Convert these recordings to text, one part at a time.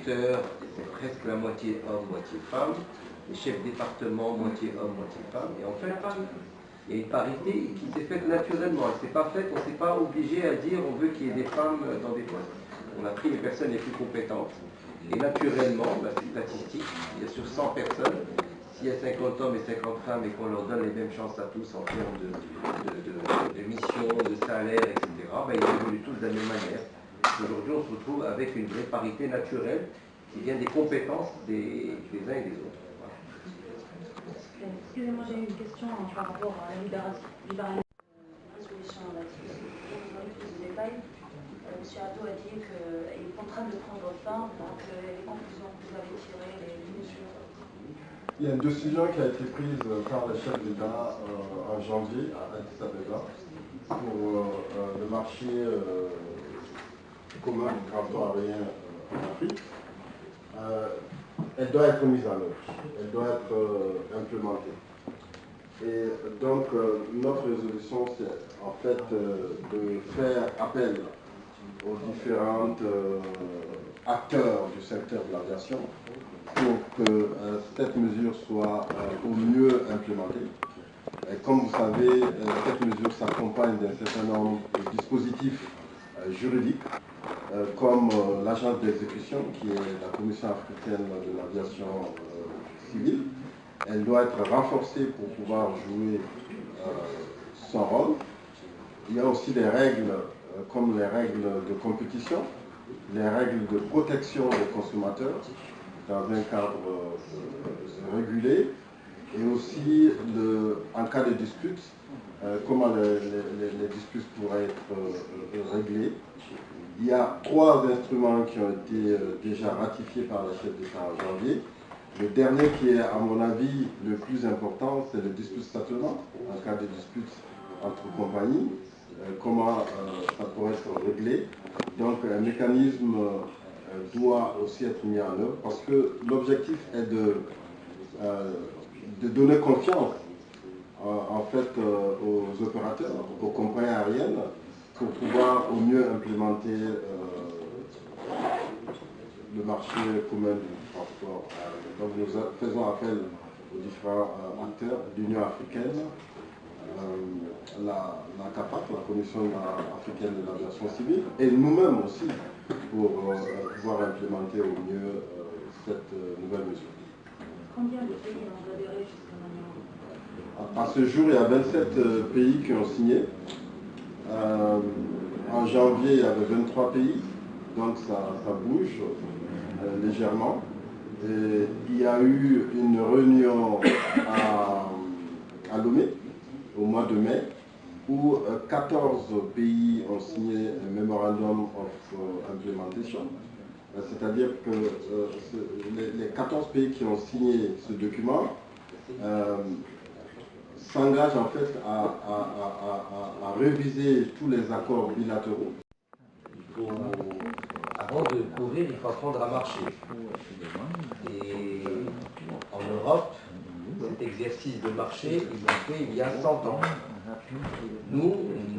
directeurs, c'est presque la moitié hommes, moitié femmes. Les chefs de département, moitié hommes, moitié femmes. Et en fait, il y a une parité qui s'est faite naturellement. Elle ne s'est pas faite, on ne s'est pas obligé à dire on veut qu'il y ait des femmes dans des postes. On a pris les personnes les plus compétentes. Et naturellement, c'est statistique, il y a sur 100 personnes, s'il y a 50 hommes et 50 femmes et qu'on leur donne les mêmes chances à tous en termes de mission, de salaire, etc., ils évoluent tous de la même manière. Aujourd'hui, on se retrouve avec une vraie parité naturelle qui vient des compétences des uns et des autres. Voilà. Excusez-moi, j'ai une question par rapport à la libéralisation résolution de la discussion. Dans plus de détails, M. Atto a dit qu'il est en train de prendre fin, donc les conclusions que vous avez tirées, les mesures. Il y a une décision qui a été prise par le chef d'État en janvier à Addis Abeba pour le marché commun du transport aérien en Afrique. Elle doit être mise en œuvre, elle doit être implémentée. Et donc notre résolution, c'est en fait de faire appel aux différents acteurs du secteur de l'aviation pour que cette mesure soit au mieux implémentée. Et comme vous savez, cette mesure s'accompagne d'un certain nombre de dispositifs juridiques, comme l'agence d'exécution, qui est la Commission africaine de l'aviation civile. Elle doit être renforcée pour pouvoir jouer son rôle. Il y a aussi des règles, comme les règles de compétition, les règles de protection des consommateurs, dans un cadre régulé, et aussi en cas de dispute, comment les disputes pourraient être réglées. Il y a 3 instruments qui ont été déjà ratifiés par le chef d'État en janvier. Le dernier qui est, à mon avis, le plus important, c'est le dispute settlement, en cas de dispute entre compagnies, comment ça pourrait être réglé. Donc un mécanisme doit aussi être mis en œuvre parce que l'objectif est de donner confiance en fait aux opérateurs, aux compagnies aériennes pour pouvoir au mieux implémenter le marché commun du transport aérien. Donc nous faisons appel aux différents acteurs de l'Union africaine, la CAPAC, la Commission africaine de l'aviation civile, et nous-mêmes aussi pour pouvoir implémenter au mieux cette nouvelle mesure. Combien de pays ont adhéré jusqu'à maintenant? À ce jour, il y a 27 pays qui ont signé. En janvier, il y avait 23 pays, donc ça bouge légèrement. Et il y a eu une réunion à Lomé au mois de mai où 14 pays ont signé un Memorandum of Implementation. C'est-à-dire que les 14 pays qui ont signé ce document s'engagent en fait à réviser tous les accords bilatéraux. Avant de courir, il faut apprendre à marcher. Et en Europe, cet exercice de marcher, ils l'ont fait il y a 100 ans. Nous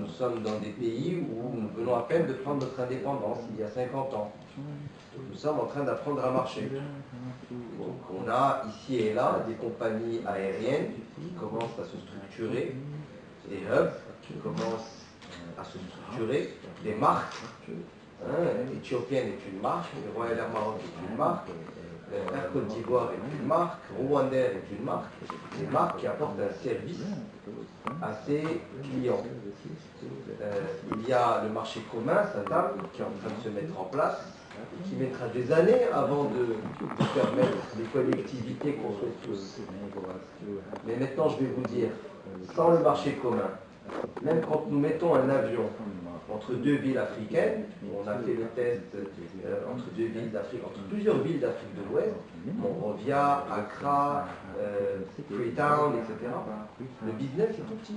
sommes dans des pays où nous venons à peine de prendre notre indépendance, il y a 50 ans. Nous sommes en train d'apprendre à marcher. Donc on a ici et là des compagnies aériennes qui commencent à se structurer, des hubs qui commencent à se structurer, des marques. Éthiopienne est une marque, le Royal Air Maroc est une marque, Air Côte d'Ivoire est une marque, Rwandair est une marque, des marques qui apportent un service à ses clients. Il y a le marché commun, SATAM, qui est en train de se mettre en place, et qui mettra des années avant de permettre les collectivités qu'on souhaite tous. Mais maintenant, je vais vous dire, sans le marché commun, même quand nous mettons un avion entre 2 villes africaines, on a fait le test entre 2 villes d'Afrique, entre plusieurs villes d'Afrique de l'Ouest, Monrovia, Accra, Freetown, etc. Le business est tout petit,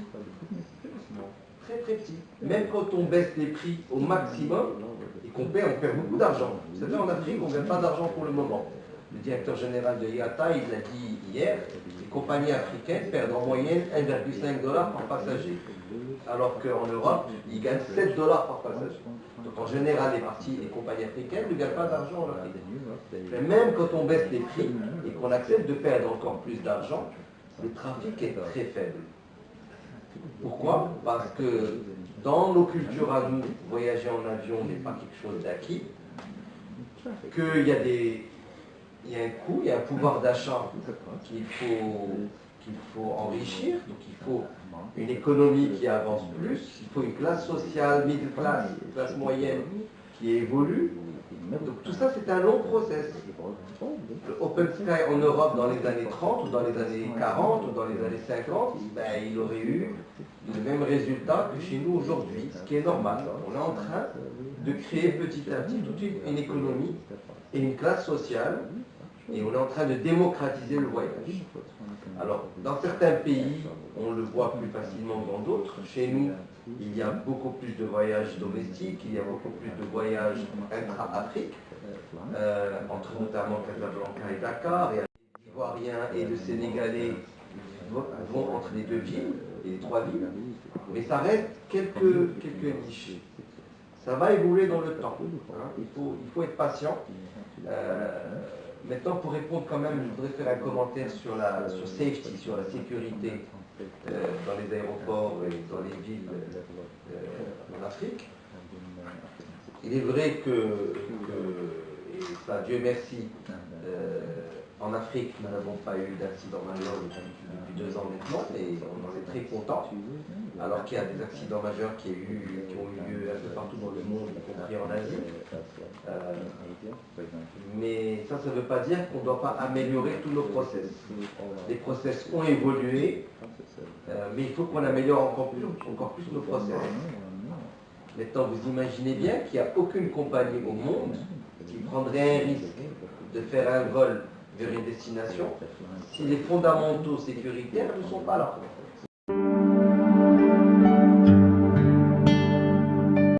très très petit. Même quand on baisse les prix au maximum et qu'on perd beaucoup d'argent. Vous savez, en Afrique, on ne gagne pas d'argent pour le moment. Le directeur général de IATA, il l'a dit hier, les compagnies africaines perdent en moyenne $1,5 par passager. alors qu'en Europe, ils gagnent 7 dollars par passager. Donc en général, les compagnies africaines ne gagnent pas d'argent en Afrique. Mais même quand on baisse les prix et qu'on accepte de perdre encore plus d'argent, le trafic est très faible. Pourquoi? Parce que dans nos cultures à nous, voyager en avion n'est pas quelque chose d'acquis, qu'il y a un coût, il y a un pouvoir d'achat qu'il faut enrichir, donc il faut une économie qui avance plus, il faut une classe sociale, middle class, classe moyenne qui évolue. Donc tout ça c'est un long process. Le Open Sky en Europe dans les années 30 ou dans les années 40 ou dans les années 50, il aurait eu le même résultat que chez nous aujourd'hui, ce qui est normal. On est en train de créer petit à petit toute une économie et une classe sociale, et on est en train de démocratiser le voyage. Alors, dans certains pays, on le voit plus facilement que dans d'autres. Chez nous, il y a beaucoup plus de voyages domestiques, il y a beaucoup plus de voyages intra-Afrique, entre notamment Casablanca et Dakar, et les Ivoiriens et les Sénégalais vont entre les deux villes, et les trois villes, mais ça reste quelques niches. Ça va évoluer dans le temps. Hein. Il faut être patient. Maintenant, pour répondre quand même, je voudrais faire un commentaire sur safety, sur la sécurité dans les aéroports et dans les villes en Afrique. Il est vrai que et ça, Dieu merci, en Afrique, nous n'avons pas eu d'accident majeur depuis 2 ans maintenant, et on en est très content, alors qu'il y a des accidents majeurs qui ont eu lieu un peu partout dans le monde, y compris en Asie. Mais ça ne veut pas dire qu'on ne doit pas améliorer tous nos process. Les process ont évolué, mais il faut qu'on améliore encore plus nos process. Maintenant, vous imaginez bien qu'il n'y a aucune compagnie au monde qui prendrait un risque de faire un vol vers une destination si les fondamentaux sécuritaires ne sont pas là.